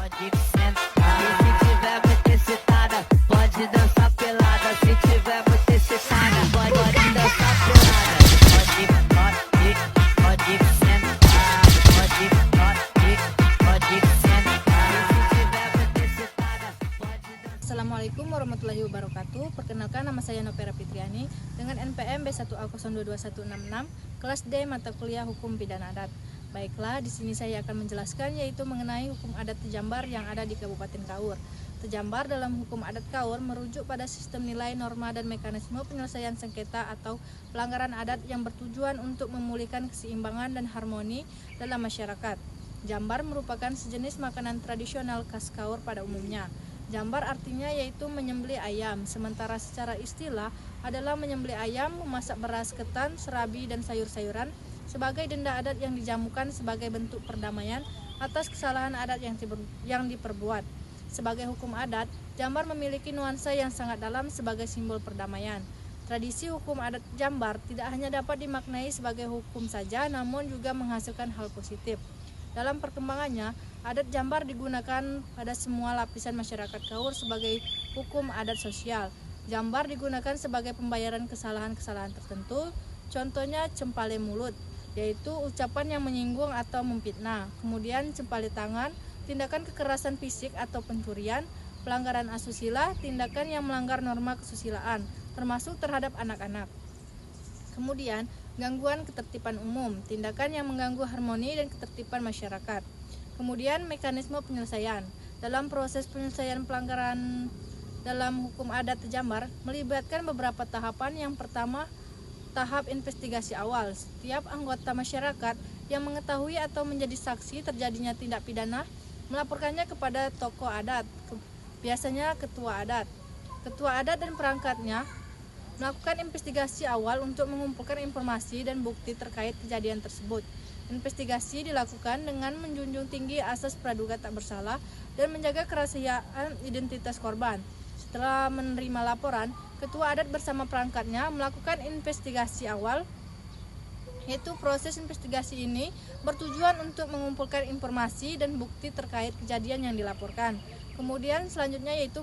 pode sentar. E se tiver muito excitada, pode dançar pelada. Se tiver muito excitada, pode dançar pelada. Pode sentar. Pode sentar. E se tiver muito excitada, pode dançar. Assalamualaikum warahmatullahi wabarakatuh. Perkenalkan, nama saya Nopera Fitriani dengan NPM B1A022166 kelas D mata kuliah Hukum Pidana Adat. Baiklah, di sini saya akan menjelaskan yaitu mengenai hukum adat Tejambar yang ada di Kabupaten Kaur. Tejambar dalam hukum adat Kaur merujuk pada sistem nilai, norma, dan mekanisme penyelesaian sengketa atau pelanggaran adat yang bertujuan untuk memulihkan keseimbangan dan harmoni dalam masyarakat. Jambar merupakan sejenis makanan tradisional khas Kaur pada umumnya. Jambar artinya yaitu menyembelih ayam, sementara secara istilah adalah menyembelih ayam, memasak beras ketan, serabi, dan sayur-sayuran sebagai denda adat yang dijamukan sebagai bentuk perdamaian atas kesalahan adat yang diperbuat. Sebagai hukum adat, Jambar memiliki nuansa yang sangat dalam sebagai simbol perdamaian. Tradisi hukum adat Jambar tidak hanya dapat dimaknai sebagai hukum saja, namun juga menghasilkan hal positif. Dalam perkembangannya, adat Jambar digunakan pada semua lapisan masyarakat Kaur sebagai hukum adat sosial. Jambar digunakan sebagai pembayaran kesalahan-kesalahan tertentu, contohnya cempale mulut, yaitu ucapan yang menyinggung atau memfitnah. Kemudian cempale tangan, tindakan kekerasan fisik atau pencurian, pelanggaran asusila, tindakan yang melanggar norma kesusilaan, termasuk terhadap anak-anak. Kemudian, gangguan ketertiban umum, tindakan yang mengganggu harmoni dan ketertiban masyarakat. Kemudian, mekanisme penyelesaian. Dalam proses penyelesaian pelanggaran dalam hukum adat Tejambar melibatkan beberapa tahapan. Yang pertama, tahap investigasi awal. Setiap anggota masyarakat yang mengetahui atau menjadi saksi terjadinya tindak pidana melaporkannya kepada tokoh adat, biasanya ketua adat. Ketua adat dan perangkatnya melakukan investigasi awal untuk mengumpulkan informasi dan bukti terkait kejadian tersebut. Investigasi dilakukan dengan menjunjung tinggi asas praduga tak bersalah dan menjaga kerahasiaan identitas korban. Setelah menerima laporan, ketua adat bersama perangkatnya melakukan investigasi awal, yaitu proses investigasi ini bertujuan untuk mengumpulkan informasi dan bukti terkait kejadian yang dilaporkan. Kemudian selanjutnya yaitu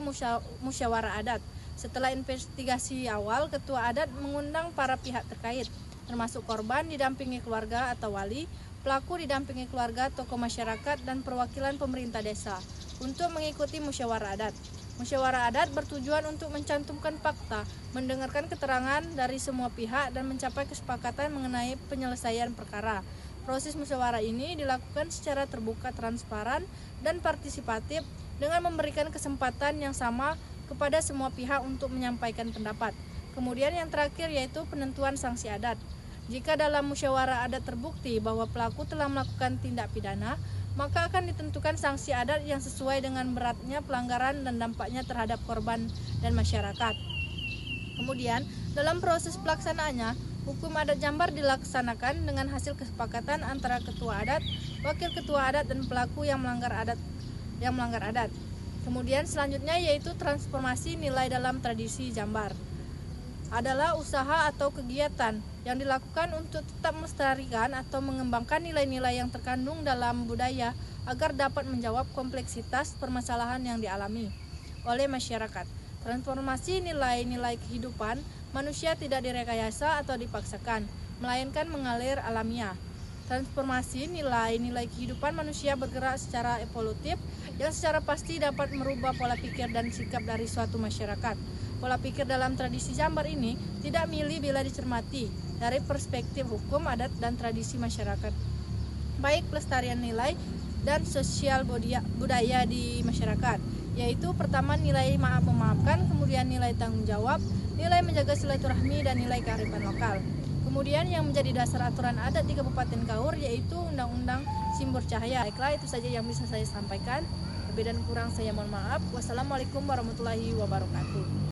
musyawarah adat. Setelah investigasi awal, ketua adat mengundang para pihak terkait, termasuk korban didampingi keluarga atau wali, pelaku didampingi keluarga, tokoh masyarakat, dan perwakilan pemerintah desa untuk mengikuti musyawarah adat. Musyawarah adat bertujuan untuk mencantumkan fakta, mendengarkan keterangan dari semua pihak, dan mencapai kesepakatan mengenai penyelesaian perkara. Proses musyawarah ini dilakukan secara terbuka, transparan, dan partisipatif dengan memberikan kesempatan yang sama kepada semua pihak untuk menyampaikan pendapat. Kemudian yang terakhir yaitu penentuan sanksi adat. Jika dalam musyawarah adat terbukti bahwa pelaku telah melakukan tindak pidana, maka akan ditentukan sanksi adat yang sesuai dengan beratnya pelanggaran dan dampaknya terhadap korban dan masyarakat. Kemudian, dalam proses pelaksanaannya, hukum adat Jambar dilaksanakan dengan hasil kesepakatan antara ketua adat, wakil ketua adat, dan pelaku yang melanggar adat. Kemudian selanjutnya yaitu transformasi nilai dalam tradisi Jambar. Adalah usaha atau kegiatan yang dilakukan untuk tetap melestarikan atau mengembangkan nilai-nilai yang terkandung dalam budaya agar dapat menjawab kompleksitas permasalahan yang dialami oleh masyarakat. Transformasi nilai-nilai kehidupan manusia tidak direkayasa atau dipaksakan, melainkan mengalir alamiah. Transformasi nilai-nilai kehidupan manusia bergerak secara evolutif yang secara pasti dapat merubah pola pikir dan sikap dari suatu masyarakat. Pola pikir dalam tradisi Jambar ini tidak milih bila dicermati dari perspektif hukum, adat, dan tradisi masyarakat, baik pelestarian nilai dan sosial budaya di masyarakat, yaitu pertama nilai maaf memaafkan, kemudian nilai tanggung jawab, nilai menjaga silaturahmi, dan nilai kearifan lokal. Kemudian yang menjadi dasar aturan adat di Kabupaten Kaur yaitu Undang-Undang Simbur Cahaya. Baiklah, itu saja yang bisa saya sampaikan. Lebih dan kurang saya mohon maaf. Wassalamualaikum warahmatullahi wabarakatuh.